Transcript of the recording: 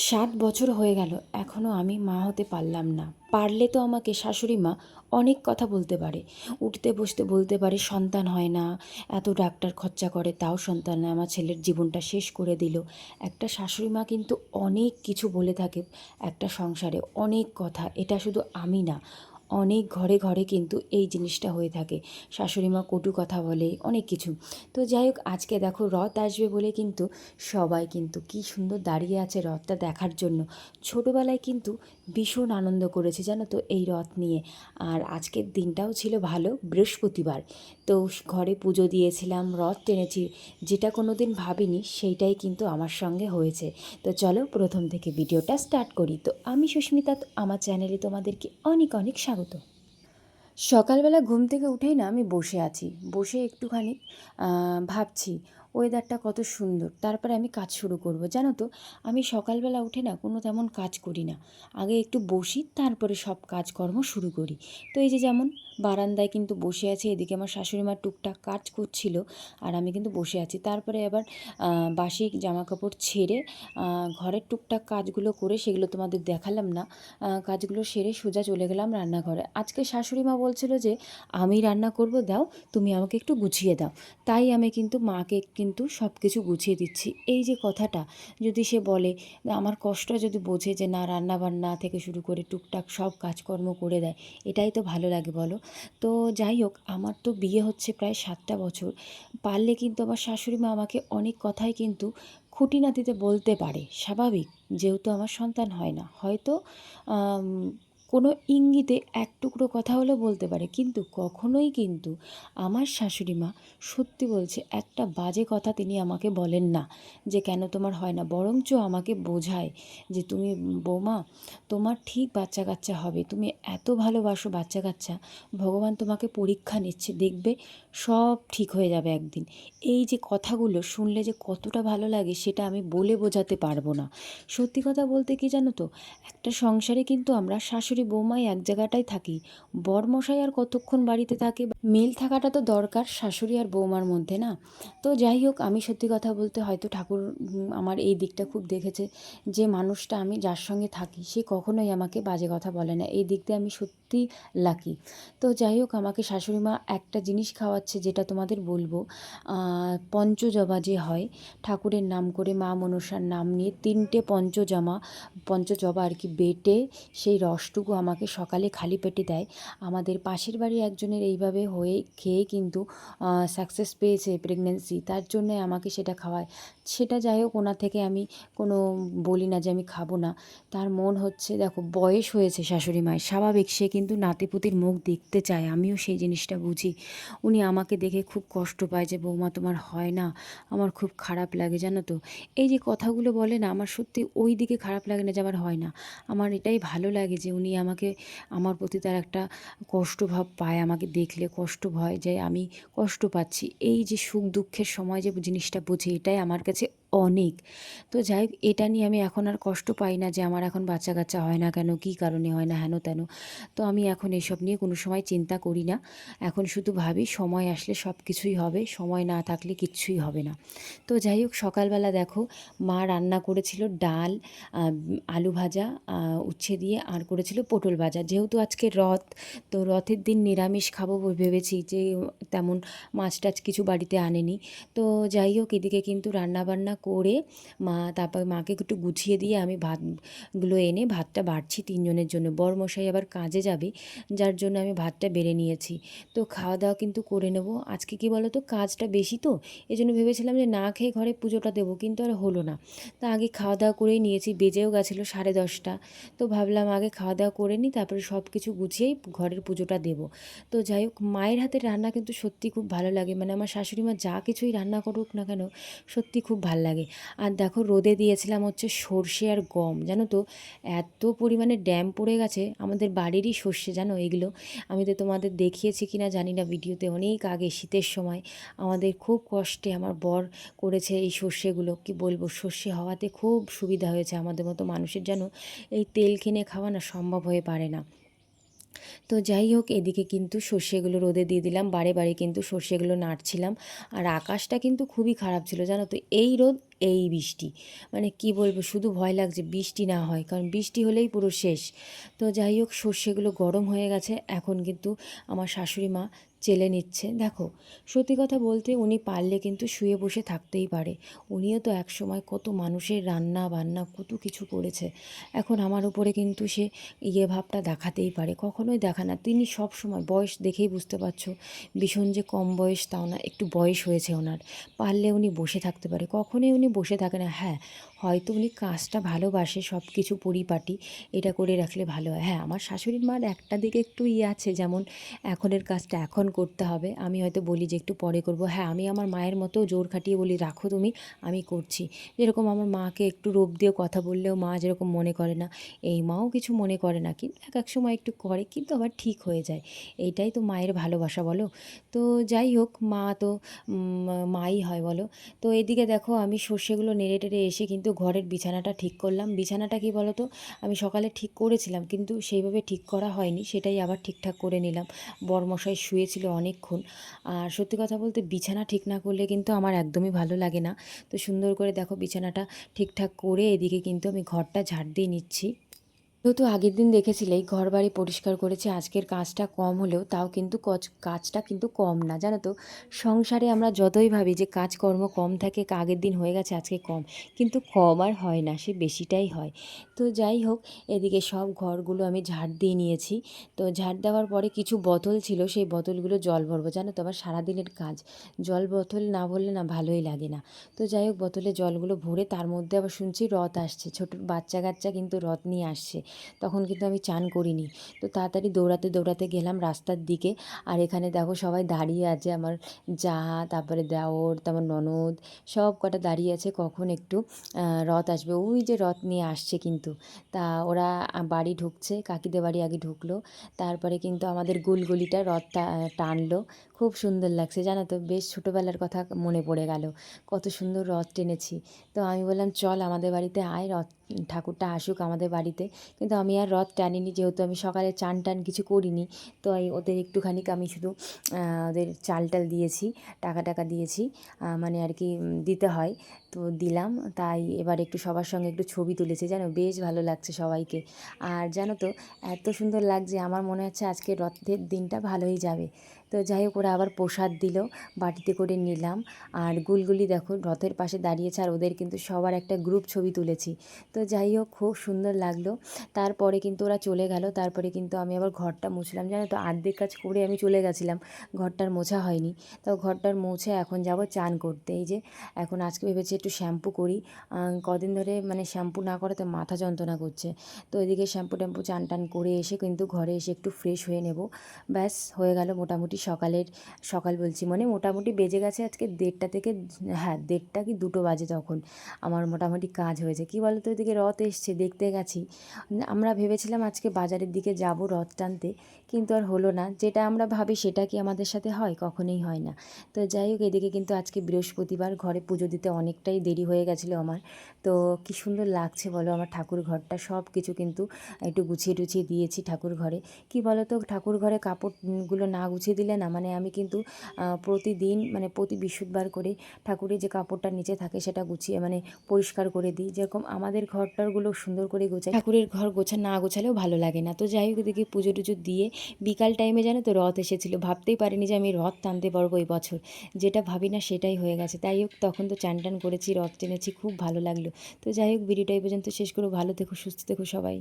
৭ বছর হয়ে গেল এখনও আমি মা হতে পারলাম না। পারলে তো আমাকে শাশুড়ি মা অনেক কথা বলতে পারে। উঠতে বসতে বলতে পারে সন্তান হয় না, এত ডাক্তার খরচা করে তাও সন্তান হয়, আমার ছেলের জীবনটা শেষ করে দিল। একটা শাশুড়ি মা কিন্তু অনেক কিছু বলে থাকে একটা সংসারে, অনেক কথা। এটা শুধু আমি না, অনেক ঘরে ঘরে কিন্তু এই জিনিসটা হয়ে থাকে। শাশুড়ি মা কটু কথা বলে, অনেক কিছু। তো যাই হোক, আজকে দেখো রথ আসবে বলে কিন্তু সবাই কিন্তু কী সুন্দর দাঁড়িয়ে আছে রথটা দেখার জন্য। ছোটোবেলায় কিন্তু ভীষণ আনন্দ করেছি জানো তো এই রথ নিয়ে। আর আজকের দিনটাও ছিল ভালো, বৃহস্পতিবার। তো ঘরে পুজো দিয়েছিলাম, রথ টেনেছি। যেটা কোনো দিন ভাবিনি সেইটাই কিন্তু আমার সঙ্গে হয়েছে। তো চলো প্রথম থেকে ভিডিওটা স্টার্ট করি। তো আমি সুস্মিতা, আমার চ্যানেলে তোমাদেরকে অনেক অনেক স্বাগত। সকালবেলা ঘুম থেকে উঠেই না আমি বসে আছি, বসে একটুখানি ভাবছি ওয়েদারটা কত সুন্দর, তারপরে আমি কাজ শুরু করব। জানো তো, আমি সকালবেলা উঠে না কোনো তেমন কাজ করি না, আগে একটু বসি তারপরে সব কাজকর্ম শুরু করি। তো এই যে যেমন বারান্দায় কিন্তু বসে আছি, এদিকে আমার শাশুড়ি মা টুকটাক কাজ করছিল আর আমি কিন্তু বসে আছি। তারপরে আবার বাসি জামাকাপড় ছেড়ে ঘরের টুকটাক কাজগুলো করে সেগুলো তোমাদের দেখালাম না। কাজগুলো সেরে সোজা চলে গেলাম রান্নাঘরে। আজকে শাশুড়ি মা বলছিল যে আমি রান্না করব, দাও তুমি আমাকে একটু গুছিয়ে দাও। তাই আমি কিন্তু মাকে কিন্তু সব কিছু গুছিয়ে দিচ্ছি। এই যে কথাটা যদি সে বলে, আমার কষ্ট যদি বোঝে যে না রান্না বান্না থেকে শুরু করে টুকটাক সব কাজকর্ম করে দেয়, এটাই তো ভালো লাগে বলো। তো যাই হোক, আমার তো বিয়ে হচ্ছে প্রায় 7টা বছর। পারলে কিন্তু আমার শাশুড়ি মা আমাকে অনেক কথাই কিন্তু খুঁটিনাটিতে বলতে পারে, স্বাভাবিক, যেহেতু আমার সন্তান হয় না। হয়তো আম কোনো ইঙ্গিতে এক টুকরো কথা হলেও বলতে পারে, কিন্তু কখনোই কিন্তু আমার শাশুড়ি মা সত্যি বলছে একটা বাজে কথা তিনি আমাকে বলেন না যে কেন তোমার হয় না, বরঞ্চ আমাকে বোঝায় যে তুমি বৌমা, তোমার ঠিক বাচ্চা কাচ্চা হবে, তুমি এত ভালোবাসো বাচ্চা কাচ্চা, ভগবান তোমাকে পরীক্ষা নিচ্ছে, দেখবে সব ঠিক হয়ে যাবে একদিন। এই যে কথাগুলো শুনলে যে কতটা ভালো লাগে সেটা আমি বলে বোঝাতে পারবো না। সত্যি কথা বলতে কি জানো তো, একটা সংসারে কিন্তু আমরা শাশুড়ি বৌমাই এক জায়গাটায় থাকি, বরমশাই আর কতক্ষণ বাড়িতে থাকে, মিল থাকাটা তো দরকার শাশুড়ি আর বৌমার মধ্যে, না? তো যাই হোক, আমি সত্যি কথা বলতে হয়তো ঠাকুর আমার এই দিকটা খুব দেখেছে, যে মানুষটা আমি যার সঙ্গে থাকি সে কখনোই আমাকে বাজে কথা বলে না। এই দিক দিয়ে আমি সত্যি লাকি। তো যাই হোক, আমাকে শাশুড়ি মা একটা জিনিস খাওয়াচ্ছে যেটা তোমাদের বলবো। পঞ্চজবা যে হয়, ঠাকুরের নাম করে মা মনসার নাম নিয়ে 3টে পঞ্চজবা আর কি বেটে সেই রসটুকু আমাকে সকালে খালি পেটে দেয়। আমাদের পাশের বাড়ি একজনের এইভাবে হয়ে খেয়ে কিন্তু সাকসেস পেয়েছে প্রেগনেন্সি, তার জন্যে আমাকে সেটা খাওয়ায়। সেটা যাই হোক, ওনার থেকে আমি কোনো বলি না যে আমি খাবো না। তার মন হচ্ছে, দেখো বয়স হয়েছে শাশুড়ি মায়ের, স্বাভাবিক সে কিন্তু নাতিপুতির মুখ দেখতে চায়, আমিও সেই জিনিসটা বুঝি। উনি আমাকে দেখে খুব কষ্ট পায় যে বৌমা তোমার হয় না, আমার খুব খারাপ লাগে জানো তো। এই যে কথাগুলো বলে না, আমার সত্যি ওই দিকে খারাপ লাগে না যে আমার হয় না, আমার এটাই ভালো লাগে যে উনি আমাকে, আমার প্রতি তার একটা কষ্টভাব পায়, আমাকে দেখলে কষ্ট ভয় যে আমি কষ্ট পাচ্ছি। এই যে সুখ দুঃখের সময় যে জিনিসটা বোঝে, এটাই আমার কাছে অনেক। তো যাই হোক, এটা নিয়ে আমি এখন আর কষ্ট পাই না যে আমার এখন বাচ্চা কাচ্চা হয় না কেন, কী কারণে হয় না, হেন তেন। তো আমি এখন এসব নিয়ে কোনো সময় চিন্তা করি না। এখন শুধু ভাবি সময় আসলে সব কিছুই হবে, সময় না থাকলে কিচ্ছুই হবে না। তো যাই হোক, সকালবেলা দেখো মা রান্না করেছিল ডাল, আলু ভাজা, উচ্ছে দিয়ে, আর করেছিল পটল ভাজা। যেহেতু আজকে রথ, তো রথের দিন নিরামিষ খাবো ভেবেছি, যে তেমন মাছ টাছ কিছু বাড়িতে আনেনি। তো যাই হোক, এদিকে কিন্তু রান্নাবান্না করে তারপর মাকে একটু গুছিয়ে দিয়ে আমি ভাতগুলো এনে ভাতটা বাড়ছি 3জনের জন্য। বরমশাই আবার কাজে যাবে, যার জন্য আমি ভাতটা বেড়ে নিয়েছি। তো খাওয়া দাওয়া কিন্তু করে নেবো। আজকে কি বলো তো, কাজটা বেশি তো, এই জন্য ভেবেছিলাম যে না খেয়ে ঘরে পুজোটা দেবো, কিন্তু আর হলো না। তা আগে খাওয়া দাওয়া করেই নিয়েছি, বেজেও গেছিলো 10:30। তো ভাবলাম আগে খাওয়া দাওয়া করে নিই, তারপরে সব কিছু গুছিয়েই ঘরের পুজোটা দেবো। তো যাই হোক, মায়ের হাতের রান্না কিন্তু সত্যি খুব ভালো লাগে, মানে আমার শাশুড়ি মা যা কিছুই রান্না করুক না কেন সত্যি খুব ভাল লাগে। আর দেখো রোদে দিয়েছিলাম হচ্ছে সর্ষে আর গম, জানো তো এত পরিমাণে ড্যাম পড়ে গেছে, আমাদের বাড়িরই সর্ষে জানো এগুলো। আমি তো তোমাদের দেখিয়েছি কি না জানি না ভিডিওতে, অনেক আগে শীতের সময় আমাদের খুব কষ্টে আমার বর করেছে এই সর্ষেগুলো। কি বলবো, সর্ষে হওয়াতে খুব সুবিধা হয়েছে আমাদের মতো মানুষের, যেন এই তেল কিনে খাওয়া না সম্ভব হয়ে পারে না। তো যাই হোক, এদিকে কিন্তু সর্ষেগুলো রোদে দিয়ে দিলাম, বারে বারে কিন্তু সর্ষেগুলো নাড়ছিলাম। আর আকাশটা কিন্তু খুবই খারাপ ছিল জানো তো, এই রোদ এই বৃষ্টি, মানে কি বলবো, শুধু ভয় লাগছে বৃষ্টি না হয়, কারণ বৃষ্টি হলেই পুরো শেষ। তো যাই হোক, সর্ষেগুলো গরম হয়ে গেছে, এখন কিন্তু আমার শাশুড়ি মা চেলে নিচ্ছে। দেখো, সত্যি কথা বলতে উনি পারলে কিন্তু শুয়ে বসে থাকতেই পারে, উনিও তো একসময় কত মানুষের রান্না বান্না কত কিছু করেছে। এখন আমার উপরে কিন্তু সে ভাবটা দেখাতেই পারে, কখনোই দেখা না, তিনি সব সময়, বয়স দেখেই বুঝতে পারছো, ভীষণ যে কম বয়স তাও না, একটু বয়স হয়েছে ওনার, পারলে উনি বসে থাকতে পারে, কখনোই উনি বসে থাকে না। হ্যাঁ, হয়তো উনি কাজটা ভালোবাসে, সব কিছু পরিপাটি, এটা করে রাখলে ভালো হয়। হ্যাঁ, আমার শাশুড়ির মার একটা দিকে একটু আছে, যেমন এখনের কাজটা এখন করতে হবে, আমি হয়তো বলি যে একটু পরে করব। হ্যাঁ, আমি আমার মায়ের মতো জোর খাটিয়ে বলি রাখো তুমি, আমি করছি। যেরকম আমার মাকে একটু রোপ দিয়েও কথা বললেও মা যেরকম মনে করে না, এই মাও কিছু মনে করে না, কিন্তু এক এক সময় একটু করে, কিন্তু আবার ঠিক হয়ে যায়। এইটাই তো মায়ের ভালোবাসা বলো। তো যাই হোক, মা তো মাই হয় বলো। তো এদিকে দেখো, আমি সর্ষেগুলো নেড়ে টেড়ে এসে কিন্তু ঘরের বিছানাটা ঠিক করলাম। বিছানাটা কি বলো তো, আমি সকালে ঠিক করেছিলাম কিন্তু সেইভাবে ঠিক করা হয়নি, সেটাই আবার ঠিকঠাক করে নিলাম। বরমশাই শুয়েছিল অনেকক্ষণ। আর সত্যি কথা বলতে, বিছানা ঠিক না করলে কিন্তু আমার একদমই ভালো লাগে না। তো সুন্দর করে দেখো বিছানাটা ঠিকঠাক করে এদিকে কিন্তু আমি ঘরটা ঝাড় দিয়ে নিচ্ছি। যেহেতু আগের দিন দেখেছিলেই ঘর বাড়ি পরিষ্কার করেছি, আজকের কাজটা কম হলেও তাও কিন্তু কাজটা কিন্তু কম না, জানো তো। সংসারে আমরা যতই ভাবি যে কাজকর্ম কম থাকে, আগের দিন হয়ে গেছে আজকে কম, কিন্তু কম আর হয় না, সে বেশিটাই হয়। তো যাই হোক, এদিকে সব ঘরগুলো আমি ঝাড় দিয়ে নিয়েছি। তো ঝাড় দেওয়ার পরে কিছু বোতল ছিল, সেই বোতলগুলো জল ভরবো, জানো তো, আবার সারাদিনের কাজ, জল বোতল না ভরলে না ভালোই লাগে না। তো যাই হোক, বোতলে জলগুলো ভরে তার মধ্যে আবার শুনছি রথ আসছে, ছোটো বাচ্চা কাচ্চা কিন্তু রথ নিয়ে আসছে। তখন কিন্তু আমি চান করিনি। তো তাড়াতাড়ি দৌড়াতে দৌড়াতে গেলাম রাস্তার দিকে। আর এখানে দেখো সবাই দাঁড়িয়ে আছে, আমার যা, তারপরে দেওর, তারপর ননদ, সব কটা দাঁড়িয়ে আছে কখন একটু রথ আসবে, ওই যে রথ নিয়ে আসছে কিন্তু। তা ওরা বাড়ি ঢুকছে, কাকিদের বাড়ি আগে ঢুকলো, তারপরে কিন্তু আমাদের গুলগুলিটা রথটা টানলো। খুব সুন্দর লাগছে জানো তো, বেশ ছোটোবেলার কথা মনে পড়ে গেল, কত সুন্দর রথ টেনেছি। তো আমি বললাম চল আমাদের বাড়িতে আয়, রথ ঠাকুরটা আসুক আমাদের বাড়িতে। কিন্তু আমি আর রথ টানিনি, যেহেতু আমি সকালে চান টান কিছু করিনি। তো ওদের একটুখানি আমি শুধু ওদের চাল টাল দিয়েছি, টাকা টাকা দিয়েছি, মানে আর কি দিতে হয়, তো দিলাম। তাই এবার একটু সবার সঙ্গে একটু ছবি তুলেছি, জানো বেশ ভালো লাগছে সবাইকে। আর জানো তো, এত সুন্দর লাগছে, আমার মনে হচ্ছে আজকে রথের দিনটা ভালোই যাবে। তো যাই হোক, ওরা আবার প্রসাদ দিল, বাটিতে করে নিলাম। আর গুলগুলি দেখো রথের পাশে দাঁড়িয়েছে, আর ওদের কিন্তু সবার একটা গ্রুপ ছবি তুলেছি। তো যাই হোক, খুব সুন্দর লাগলো। তারপরে কিন্তু ওরা চলে গেল, তারপরে কিন্তু আমি আবার ঘরটা মুছলাম, জানো তো, আর্ধেক কাজ করে আমি চলে গেছিলাম, ঘরটার মোছা হয়নি। তো ঘরটার মুছে এখন যাব চান করতে। এই যে এখন আজকে ভেবেছি একটু শ্যাম্পু করি, কদিন ধরে মানে শ্যাম্পু না করাতে মাথা যন্ত্রণা করছে। তো এদিকে শ্যাম্পু ট্যাম্পু চান টান করে এসে কিন্তু ঘরে এসে একটু ফ্রেশ হয়ে নেব। ব্যাস হয়ে গেল মোটামুটি সকাল বলছি, মানে মোটামুটি বেজে গেছে আজকে 1:30 থেকে, হ্যাঁ 1:30 কি 2টো বাজে, তখন আমার মোটামুটি কাজ হয়েছে। কী বলো তো, এদিকে রথ এসছে, দেখতে গেছি। আমরা ভেবেছিলাম আজকে বাজারের দিকে যাব রথ টানতে, কিন্তু আর হলো না। যেটা আমরা ভাবি সেটা কি আমাদের সাথে হয়? কখনোই হয় না। তো যাই হোক, এদিকে কিন্তু আজকে বৃহস্পতিবার, ঘরে পুজো দিতে অনেকটাই দেরি হয়ে গেছিলো আমার। তো কী সুন্দর লাগছে বলো, আমার ঠাকুর ঘরটা সব কিছু কিন্তু একটু গুছিয়ে টুছিয়ে দিয়েছি ঠাকুর ঘরে। কী বলো তো, ঠাকুর ঘরে কাপড়গুলো না গুছিয়ে দিলে না, মানে আমি কিন্তু প্রতিদিন, মানে প্রতি বৃহস্পতিবার করে ঠাকুরের যে কাপড়টা নিচে থাকে সেটা গুছিয়ে, মানে পরিষ্কার করে দিই। যেরকম আমাদের ঘরটারগুলো সুন্দর করে গোছাই, ঠাকুরের ঘর না গোছালেও ভালো লাগে না। তো যাই হোক, এদিকে পুজো টুজো দিয়ে বিকাল টাইমে জানো তো রথ এসেছিলো, ভাবতেই পারিনি যে আমি রথ টানতে পারবো এই বছর, যেটা ভাবি না সেটাই হয়ে গেছে। তাই হোক, তখন তো চান টান করেছি, রথ টেনেছি, খুব ভালো লাগলো। তো যাই হোক, ভিডিওটা এই পর্যন্ত শেষ করো, ভালো থেকো, সুস্থ থেকো সবাই।